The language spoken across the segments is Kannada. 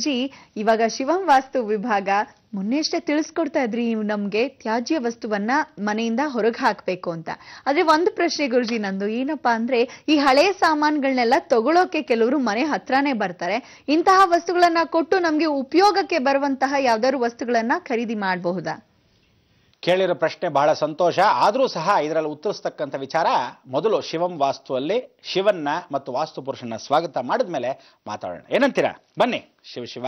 ಗುರುಜಿ, ಇವಾಗ ಶಿವಂ ವಾಸ್ತು ವಿಭಾಗ ಮೊನ್ನೆಷ್ಟೇ ತಿಳಿಸ್ಕೊಡ್ತಾ ಇದ್ರಿ ನಮ್ಗೆ ತ್ಯಾಜ್ಯ ವಸ್ತುವನ್ನ ಮನೆಯಿಂದ ಹೊರಗೆ ಹಾಕ್ಬೇಕು ಅಂತ. ಆದ್ರೆ ಒಂದು ಪ್ರಶ್ನೆ ಗುರುಜಿ ನಂದು ಏನಪ್ಪಾ ಅಂದ್ರೆ, ಈ ಹಳೆಯ ಸಾಮಾನುಗಳನ್ನೆಲ್ಲ ತಗೊಳ್ಳೋಕೆ ಕೆಲವರು ಮನೆ ಹತ್ರನೇ ಬರ್ತಾರೆ. ಇಂತಹ ವಸ್ತುಗಳನ್ನ ಕೊಟ್ಟು ನಮ್ಗೆ ಉಪಯೋಗಕ್ಕೆ ಬರುವಂತಹ ಯಾವ್ದಾದ್ರು ವಸ್ತುಗಳನ್ನ ಖರೀದಿ ಮಾಡಬಹುದಾ? ಕೇಳಿರೋ ಪ್ರಶ್ನೆ ಬಹಳ ಸಂತೋಷ. ಆದರೂ ಸಹ ಇದರಲ್ಲಿ ಉತ್ತರಿಸ್ತಕ್ಕಂಥ ವಿಚಾರ, ಮೊದಲು ಶಿವಂ ವಾಸ್ತುವಲ್ಲಿ ಶಿವನ್ನ ಮತ್ತು ವಾಸ್ತು ಪುರುಷನ ಸ್ವಾಗತ ಮಾಡಿದ್ಮೇಲೆ ಮಾತಾಡೋಣ. ಏನಂತೀರಾ? ಬನ್ನಿ. ಶಿವ ಶಿವ.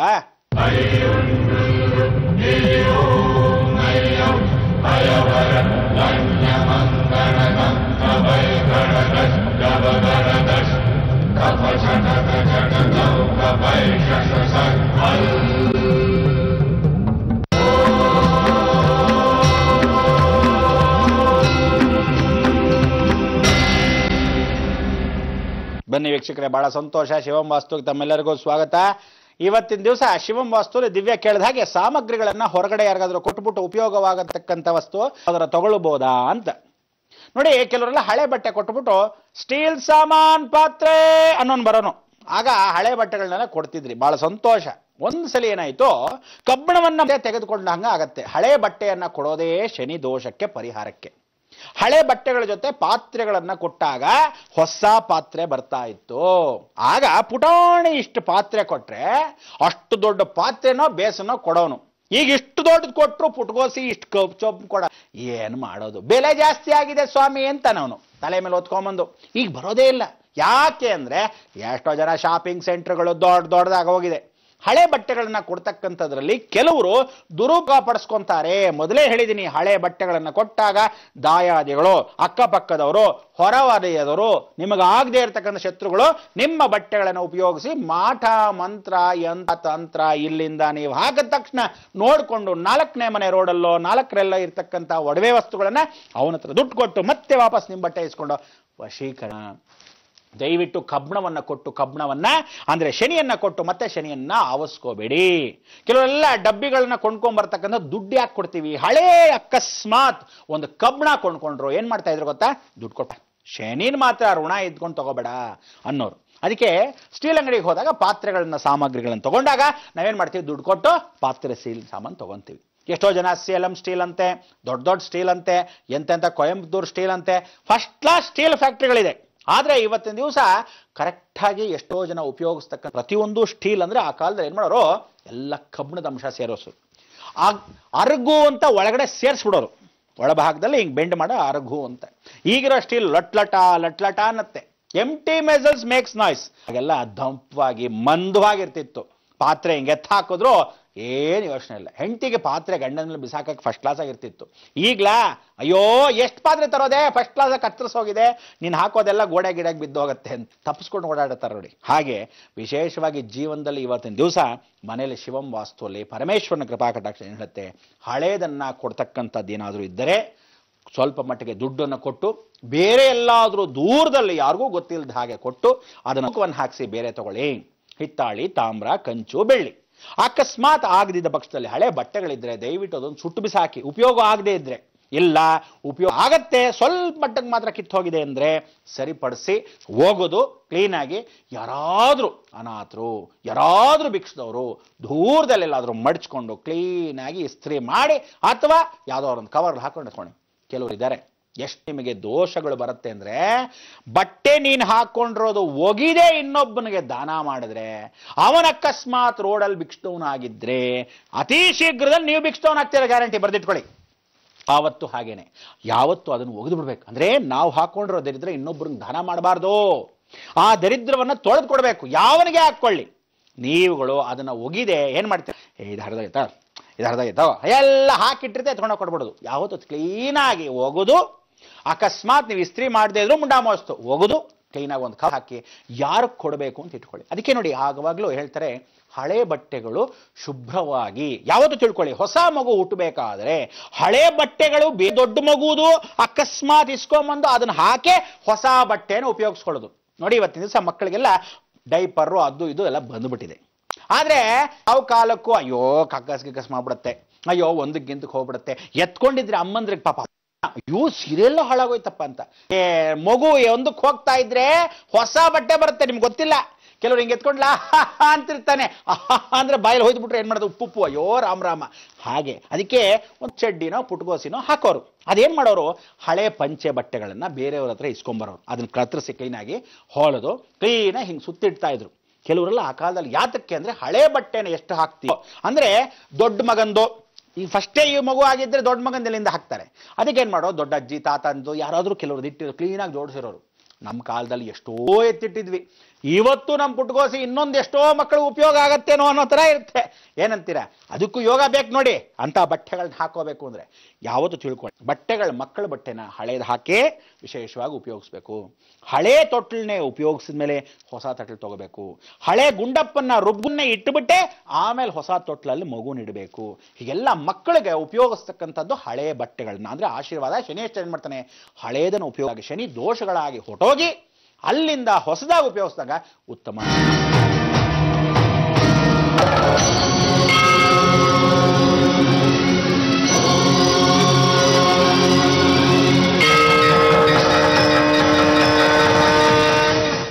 ಬನ್ನಿ ವೀಕ್ಷಕರೇ, ಬಹಳ ಸಂತೋಷ. ಶಿವಂ ವಾಸ್ತುಗೆ ತಮ್ಮೆಲ್ಲರಿಗೂ ಸ್ವಾಗತ. ಇವತ್ತಿನ ದಿವಸ ಶಿವಂ ವಾಸ್ತುಲಿ ದಿವ್ಯ ಕೇಳಿದ ಹಾಗೆ ಸಾಮಗ್ರಿಗಳನ್ನ ಹೊರಗಡೆ ಯಾರಿಗಾದ್ರೂ ಕೊಟ್ಬಿಟ್ಟು ಉಪಯೋಗವಾಗತಕ್ಕಂಥ ವಸ್ತು ಅದರ ತಗೊಳ್ಬಹುದಾ ಅಂತ ನೋಡಿ. ಕೆಲವರೆಲ್ಲ ಹಳೆ ಬಟ್ಟೆ ಕೊಟ್ಬಿಟ್ಟು ಸ್ಟೀಲ್ ಸಾಮಾನ್ ಪಾತ್ರೆ ಅನ್ನೋನ್ ಬರೋನು. ಆಗ ಹಳೆ ಬಟ್ಟೆಗಳನ್ನೆಲ್ಲ ಕೊಡ್ತಿದ್ರಿ, ಬಹಳ ಸಂತೋಷ. ಒಂದ್ಸಲಿ ಏನಾಯ್ತು, ಕಬ್ಬಿಣವನ್ನ ತೆಗೆದುಕೊಂಡಂಗ ಆಗತ್ತೆ. ಹಳೆ ಬಟ್ಟೆಯನ್ನ ಕೊಡೋದೇ ಶನಿ ದೋಷಕ್ಕೆ ಪರಿಹಾರಕ್ಕೆ. ಹಳೆ ಬಟ್ಟೆಗಳ ಜೊತೆ ಪಾತ್ರೆಗಳನ್ನ ಕೊಟ್ಟಾಗ ಹೊಸ ಪಾತ್ರೆ ಬರ್ತಾ ಇತ್ತು. ಆಗ ಪುಟಾಣಿ ಇಷ್ಟು ಪಾತ್ರೆ ಕೊಟ್ರೆ ಅಷ್ಟು ದೊಡ್ಡ ಪಾತ್ರೆನೋ ಬೇಸನೋ ಕೊಡೋನು. ಈಗ ಇಷ್ಟು ದೊಡ್ಡದು ಕೊಟ್ಟರು ಪುಟ್ಗೋಸಿ ಇಷ್ಟು ಕಪ್ ಕೊಡ, ಏನು ಮಾಡೋದು, ಬೆಲೆ ಜಾಸ್ತಿ ಆಗಿದೆ ಸ್ವಾಮಿ ಅಂತ ನಾವು ತಲೆ ಮೇಲೆ ಹೊತ್ಕೊಂಬಂದು ಈಗ ಬರೋದೇ ಇಲ್ಲ. ಯಾಕೆ ಅಂದ್ರೆ ಎಷ್ಟೋ ಜನ ಶಾಪಿಂಗ್ ಸೆಂಟರ್ಗಳು ದೊಡ್ಡದಾಗಿ ಹೋಗಿದೆ. ಹಳೆ ಬಟ್ಟೆಗಳನ್ನ ಕೊಡ್ತಕ್ಕಂಥದ್ರಲ್ಲಿ ಕೆಲವರು ದುರುಪಯೋಗ ಪಡಿಸ್ಕೊಂತಾರೆ. ಮೊದಲೇ ಹೇಳಿದ್ದೀನಿ, ಹಳೆ ಬಟ್ಟೆಗಳನ್ನ ಕೊಟ್ಟಾಗ ದಾಯಾದಿಗಳು, ಅಕ್ಕಪಕ್ಕದವರು, ಹೊರವಲಯದವರು, ನಿಮಗಾಗದೇ ಇರತಕ್ಕಂಥ ಶತ್ರುಗಳು ನಿಮ್ಮ ಬಟ್ಟೆಗಳನ್ನು ಉಪಯೋಗಿಸಿ ಮಾಟ ಮಂತ್ರ ಯಂತ್ರ ತಂತ್ರ ಇಲ್ಲಿಂದ ನೀವು ಹಾಕಿದ ತಕ್ಷಣ ನೋಡಿಕೊಂಡು 4ನೇ ಮನೆ ರೋಡಲ್ಲೋ 4ರಲ್ಲೋ ಇರ್ತಕ್ಕಂಥ ಒಡವೆ ವಸ್ತುಗಳನ್ನ ಅವನ ಹತ್ರ ದುಡ್ಡು ಕೊಟ್ಟು ಮತ್ತೆ ವಾಪಸ್ ನಿಮ್ಮ ಬಟ್ಟೆ ಇಸ್ಕೊಂಡು ವಶೀಕರಣ. ದಯವಿಟ್ಟು ಕಬ್ಬಿಣವನ್ನ ಕೊಟ್ಟು, ಕಬ್ಬಿಣವನ್ನ ಅಂದ್ರೆ ಶನಿಯನ್ನ ಕೊಟ್ಟು ಮತ್ತೆ ಶನಿಯನ್ನ ಆವರಿಸ್ಕೋಬೇಡಿ. ಕೆಲವೆಲ್ಲ ಡಬ್ಬಿಗಳನ್ನ ಕೊಂಡ್ಕೊಂಡ್ಬರ್ತಕ್ಕಂಥ ದುಡ್ಡು ಯಾಕೆ ಕೊಡ್ತೀವಿ? ಹಳೇ ಅಕಸ್ಮಾತ್ ಒಂದು ಕಬ್ಬಿಣ ಕೊಂಡ್ಕೊಂಡ್ರು ಏನ್ ಮಾಡ್ತಾ ಇದ್ರು ಗೊತ್ತಾ? ದುಡ್ಡು ಕೊಟ್ಟ. ಶನಿನ ಮಾತ್ರ ಋಣ ಇದ್ಕೊಂಡು ತಗೋಬೇಡ ಅನ್ನೋರು. ಅದಕ್ಕೆ ಸ್ಟೀಲ್ ಅಂಗಡಿಗೆ ಹೋದಾಗ ಪಾತ್ರೆಗಳನ್ನ ಸಾಮಗ್ರಿಗಳನ್ನ ತಗೊಂಡಾಗ ನಾವೇನ್ ಮಾಡ್ತೀವಿ? ದುಡ್ಡು ಕೊಟ್ಟು ಪಾತ್ರೆ ಸ್ಟೀಲ್ ಸಾಮಾನು ತಗೊಂತೀವಿ. ಎಷ್ಟೋ ಜನ ಸೇಲಂ ಸ್ಟೀಲ್ ಅಂತೆ, ದೊಡ್ಡ ಸ್ಟೀಲ್ ಅಂತೆ, ಎಂತೆಂತ ಕೊಯಂಬತ್ತೂರ್ ಸ್ಟೀಲ್ ಅಂತೆ, ಫಸ್ಟ್ ಕ್ಲಾಸ್ ಸ್ಟೀಲ್ ಫ್ಯಾಕ್ಟ್ರಿಗಳಿದೆ. ಆದ್ರೆ ಇವತ್ತಿನ ದಿವಸ ಕರೆಕ್ಟಾಗಿ ಎಷ್ಟೋ ಜನ ಉಪಯೋಗಿಸ್ತಕ್ಕ ಪ್ರತಿಯೊಂದು ಸ್ಟೀಲ್ ಅಂದ್ರೆ ಆ ಕಾಲದಲ್ಲಿ ಏನ್ ಮಾಡೋರು, ಎಲ್ಲ ಕಬ್ಬಿಣದ ಅಂಶ ಸೇರೋಸು. ಅರ್ಗು ಅಂತ ಒಳಗಡೆ ಸೇರಿಸ್ಬಿಡೋರು, ಒಳಭಾಗದಲ್ಲಿ ಹಿಂಗ್ ಬೆಂಡ್ ಮಾಡೋ ಅರ್ಗು ಅಂತ. ಈಗಿರೋ ಸ್ಟೀಲ್ ಲಟ್ಲಟ ಅನ್ನತ್ತೆ. ಎಂಟಿ ಮೆಸಲ್ಸ್ ಮೇಕ್ಸ್ ನಾಯ್ಸ್. ಹಾಗೆಲ್ಲ ದಂಪವಾಗಿ ಮಂದವಾಗಿರ್ತಿತ್ತು. ಪಾತ್ರೆ ಹಿಂಗೆ ಎತ್ತ ಹಾಕಿದ್ರು ಏನು ಯೋಚನೆ ಇಲ್ಲ. ಹೆಂಡತಿಗೆ ಪಾತ್ರೆ ಗಂಡನ ಮೇಲೆ ಬಿಸಾಕಕ್ಕೆ ಫಸ್ಟ್ ಕ್ಲಾಸ್ ಆಗಿರ್ತಿತ್ತು. ಈಗ್ಲಾ ಅಯ್ಯೋ ಎಷ್ಟು ಪಾತ್ರೆ ತರೋದೆ, ಫಸ್ಟ್ ಕ್ಲಾಸ್ ಕತ್ತರಿಸೋಗಿದೆ, ನೀನು ಹಾಕೋದೆಲ್ಲ ಗೋಡೆ ಗಿಡಕ್ಕೆ ಬಿದ್ದು ಹೋಗುತ್ತೆ ಅಂತ ತಪ್ಪಿಸ್ಕೊಂಡು ಓಡಾಡ್ತಾರೆ ನೋಡಿ. ಹಾಗೆ ವಿಶೇಷವಾಗಿ ಜೀವನದಲ್ಲಿ ಇವತ್ತಿನ ದಿವಸ ಮನೆಯಲ್ಲಿ ಶಿವಂ ವಾಸ್ತುವಲ್ಲಿ ಪರಮೇಶ್ವರನ ಕೃಪಾ ಕಟಾಕ್ಷ ಏನು ಹೇಳುತ್ತೆ, ಹಳೇದನ್ನ ಕೊಡ್ತಕ್ಕಂಥದ್ದು ಏನಾದರೂ ಇದ್ದರೆ ಸ್ವಲ್ಪ ಮಟ್ಟಿಗೆ ದುಡ್ಡನ್ನು ಕೊಟ್ಟು ಬೇರೆ ಎಲ್ಲಾದರೂ ದೂರದಲ್ಲಿ ಯಾರಿಗೂ ಗೊತ್ತಿಲ್ಲದ ಹಾಗೆ ಕೊಟ್ಟು ಅದನ್ನು ಮುಖವನ್ನು ಹಾಕಿಸಿ ಬೇರೆ ತಗೊಳ್ಳಿ. ಹಿತ್ತಾಳಿ, ತಾಮ್ರ, ಕಂಚು, ಬೆಳ್ಳಿ. ಅಕಸ್ಮಾತ್ ಆಗದಿದ್ದ ಪಕ್ಷದಲ್ಲಿ ಹಳೆ ಬಟ್ಟೆಗಳಿದ್ರೆ ದಯವಿಟ್ಟು ಅದೊಂದು ಸುಟ್ಟು ಬಿಸಾಕಿ. ಉಪಯೋಗ ಆಗದೆ ಇದ್ರೆ, ಇಲ್ಲ ಉಪಯೋಗ ಆಗತ್ತೆ ಸ್ವಲ್ಪ ಮಟ್ಟಕ್ಕೆ ಮಾತ್ರ ಕಿತ್ತೋಗಿದೆ ಅಂದ್ರೆ ಸರಿಪಡಿಸಿ ಹೋಗೋದು ಕ್ಲೀನಾಗಿ. ಯಾರಾದ್ರೂ ಅನಾಥರು, ಯಾರಾದ್ರೂ ಭಿಕ್ಷದವರು ದೂರದಲ್ಲೆಲ್ಲಾದ್ರೂ ಮಡ್ಚ್ಕೊಂಡು ಕ್ಲೀನಾಗಿ ಇಸ್ತ್ರಿ ಮಾಡಿ ಅಥವಾ ಯಾವುದೋ ಒಂದು ಕವರ್ ಹಾಕೊಂಡು ಇಟ್ಕೊಂಡು. ಕೆಲವರು ಇದ್ದಾರೆ, ಎಷ್ಟು ನಿಮಗೆ ದೋಷಗಳು ಬರುತ್ತೆ ಅಂದ್ರೆ, ಬಟ್ಟೆ ನೀನು ಹಾಕೊಂಡಿರೋದು ಒಗಿದೆ ಇನ್ನೊಬ್ಬನಿಗೆ ದಾನ ಮಾಡಿದ್ರೆ, ಅವನ ಅಕಸ್ಮಾತ್ ರೋಡಲ್ಲಿ ಭಿಕ್ಷದವನಾಗಿದ್ರೆ ಅತಿ ಶೀಘ್ರದಲ್ಲಿ ನೀವು ಭಿಕ್ಷದವನಾಗ್ತೀರ, ಗ್ಯಾರಂಟಿ ಬರ್ದಿಟ್ಕೊಳ್ಳಿ. ಆವತ್ತು ಹಾಗೇನೆ, ಯಾವತ್ತು ಅದನ್ನು ಒಗೆದು ಬಿಡ್ಬೇಕು. ಅಂದ್ರೆ ನಾವು ಹಾಕೊಂಡಿರೋ ದರಿದ್ರ ಇನ್ನೊಬ್ಬರಿಗೆ ದಾನ ಮಾಡಬಾರ್ದು. ಆ ದರಿದ್ರವನ್ನ ತೊಳೆದು ಕೊಡ್ಬೇಕು. ಯಾವನಿಗೆ ಹಾಕೊಳ್ಳಿ, ನೀವುಗಳು ಅದನ್ನ ಒಗಿದೆ ಏನ್ ಮಾಡ್ತೀರ, ಇದು ಹರಿದಾಯ್ತಾ ಎಲ್ಲ ಹಾಕಿಟ್ಟಿರ್ತೆ ಎತ್ಕೊಂಡೋಗಿ ಕೊಡ್ಬಿಡೋದು. ಯಾವತ್ತು ಕ್ಲೀನಾಗಿ ಒಗೆದು, ಅಕಸ್ಮಾತ್ ನೀವು ಇಸ್ತ್ರಿ ಮಾಡದೇ ಇದ್ರು ಮುಂಡಾ ಮೋಸ್ತು ಒಗೆದು ಕ್ಲೀನಾಗಿ ಒಂದು ಕಪ್ ಹಾಕಿ ಯಾರಿಗೆ ಕೊಡಬೇಕು ಅಂತ ಇಟ್ಕೊಳ್ಳಿ. ಅದಕ್ಕೆ ನೋಡಿ ಆವಾಗಲೂ ಹೇಳ್ತಾರೆ, ಹಳೆ ಬಟ್ಟೆಗಳು ಶುಭ್ರವಾಗಿ ಯಾವತ್ತು ತಿಳ್ಕೊಳ್ಳಿ. ಹೊಸ ಮಗು ಹುಟ್ಟಬೇಕಾದ್ರೆ ಹಳೆ ಬಟ್ಟೆಗಳು ದೊಡ್ಡ ಮಗುವುದು ಅಕಸ್ಮಾತ್ ಇಸ್ಕೊಂಬಂದು ಅದನ್ನ ಹಾಕಿ ಹೊಸ ಬಟ್ಟೆನ ಉಪಯೋಗಿಸ್ಕೊಳ್ಳೋದು. ನೋಡಿ ಇವತ್ತಿನ ದಿವಸ ಮಕ್ಕಳಿಗೆಲ್ಲ ಡೈಪರು ಅದು ಇದು ಎಲ್ಲ ಬಂದ್ಬಿಟ್ಟಿದೆ. ಆದ್ರೆ ಯಾವ ಕಾಲಕ್ಕೂ ಅಯ್ಯೋ ಕಕ್ಕಸ್ ಮಾಡ್ಬಿಡತ್ತೆ, ಅಯ್ಯೋ ಒಂದಕ್ಕಿಂತಕ್ಕೆ ಹೋಗ್ಬಿಡತ್ತೆ, ಎತ್ಕೊಂಡಿದ್ರೆ ಅಮ್ಮಂದ್ರಿಗೆ ಪಾಪ ಅಯ್ಯೋ ಸೀರೆಲ್ಲ ಹಾಳಾಗೋಯ್ತಪ್ಪ ಅಂತ. ಮಗು ಒಂದಕ್ಕೆ ಹೋಗ್ತಾ ಇದ್ರೆ ಹೊಸ ಬಟ್ಟೆ ಬರುತ್ತೆ, ನಿಮ್ಗೆ ಗೊತ್ತಿಲ್ಲ. ಕೆಲವ್ರು ಹಿಂಗೆ ಎತ್ಕೊಂಡ್ಲಾ ಅಂತಿರ್ತಾನೆ. ಅಂದ್ರೆ ಬಾಯಲ್ಲಿ ಹೋಯ್ದುಬಿಟ್ರೆ ಏನ್ ಮಾಡೋದು, ಉಪ್ಪು ಅಯ್ಯೋ ರಾಮ. ಹಾಗೆ ಅದಕ್ಕೆ ಒಂದು ಚಡ್ಡಿನೋ ಪುಟ್ಗೋಸಿನೋ ಹಾಕೋರು. ಅದೇನ್ ಮಾಡೋರು, ಹಳೆ ಪಂಚೆ ಬಟ್ಟೆಗಳನ್ನ ಬೇರೆಯವ್ರ ಹತ್ರ ಇಸ್ಕೊಂಬರೋರು, ಅದನ್ನ ಕತ್ತರಿಸಿ ಕ್ಲೀನಾಗಿ ಹೊಳೆದು ಕ್ಲೀನಾಗಿ ಹಿಂಗೆ ಸುತ್ತಿಡ್ತಾ ಇದ್ರು. ಕೆಲವರೆಲ್ಲ ಆ ಕಾಲದಲ್ಲಿ ಯಾತಕ್ಕೆ ಅಂದ್ರೆ ಹಳೆ ಬಟ್ಟೆನ ಎಷ್ಟು ಹಾಕ್ತೀವೋ ಅಂದ್ರೆ ದೊಡ್ಡ ಮಗಂದು ಈ ಫಸ್ಟೇ ಈ ಮಗು ಆಗಿದ್ರೆ ದೊಡ್ಡ ಮಗಂದೆಲ್ಲಿಂದ ಹಾಕ್ತಾರೆ. ಅದಕ್ಕೆ ಏನ್ ಮಾಡೋ, ದೊಡ್ಡ ಅಜ್ಜಿ ತಾತಂದು ಯಾರಾದ್ರೂ ಕೆಲವ್ರು ಇಟ್ಟಿರೋ ಕ್ಲೀನಾಗಿ ಜೋಡಿಸಿರೋರು. ನಮ್ಮ ಕಾಲದಲ್ಲಿ ಎಷ್ಟೋ ಎತ್ತಿಟ್ಟಿದ್ವಿ. ಇವತ್ತು ನಮ್ಮ ಪುಟ್ಗೋಸಿ ಇನ್ನೊಂದು ಎಷ್ಟೋ ಮಕ್ಕಳು ಉಪಯೋಗ ಆಗತ್ತೇನೋ ಅನ್ನೋ ತರ ಇರುತ್ತೆ. ಏನಂತೀರಾ, ಅದಕ್ಕೂ ಯೋಗ ಬೇಕು ನೋಡಿ. ಅಂತ ಬಟ್ಟೆಗಳನ್ನ ಹಾಕೋಬೇಕು ಅಂದ್ರೆ ಯಾವತ್ತೂ ತಿಳ್ಕೊಳ್ಳಿ, ಬಟ್ಟೆಗಳು ಮಕ್ಕಳ ಬಟ್ಟೆನ ಹಳೇದು ಹಾಕೇ ವಿಶೇಷವಾಗಿ ಉಪಯೋಗಿಸ್ಬೇಕು. ಹಳೆ ತೊಟ್ಲನ್ನೇ ಉಪಯೋಗಿಸಿದ ಮೇಲೆ ಹೊಸ ತೊಟ್ಲು ತಗೋಬೇಕು. ಹಳೆ ಗುಂಡಪ್ಪನ್ನ ರುಬ್ಬನ್ನೇ ಇಟ್ಟುಬಿಟ್ಟೆ ಆಮೇಲೆ ಹೊಸ ತೊಟ್ಲಲ್ಲಿ ಮಗುನ ಇಡಬೇಕು. ಹೀಗೆಲ್ಲ ಮಕ್ಕಳಿಗೆ ಉಪಯೋಗಿಸ್ತಕ್ಕಂಥದ್ದು ಹಳೆ ಬಟ್ಟೆಗಳನ್ನ. ಅಂದ್ರೆ ಆಶೀರ್ವಾದ. ಶನಿ ಎಷ್ಟು ಏನ್ ಮಾಡ್ತಾನೆ, ಹಳೇದನ್ನು ಉಪಯೋಗ, ಶನಿ ದೋಷಗಳಾಗಿ ಹೊಟ್ಟೋಗಿ ಅಲ್ಲಿಂದ ಹೊಸದಾಗಿ ಉಪಯೋಗಿಸಿದಾಗ ಉತ್ತಮ.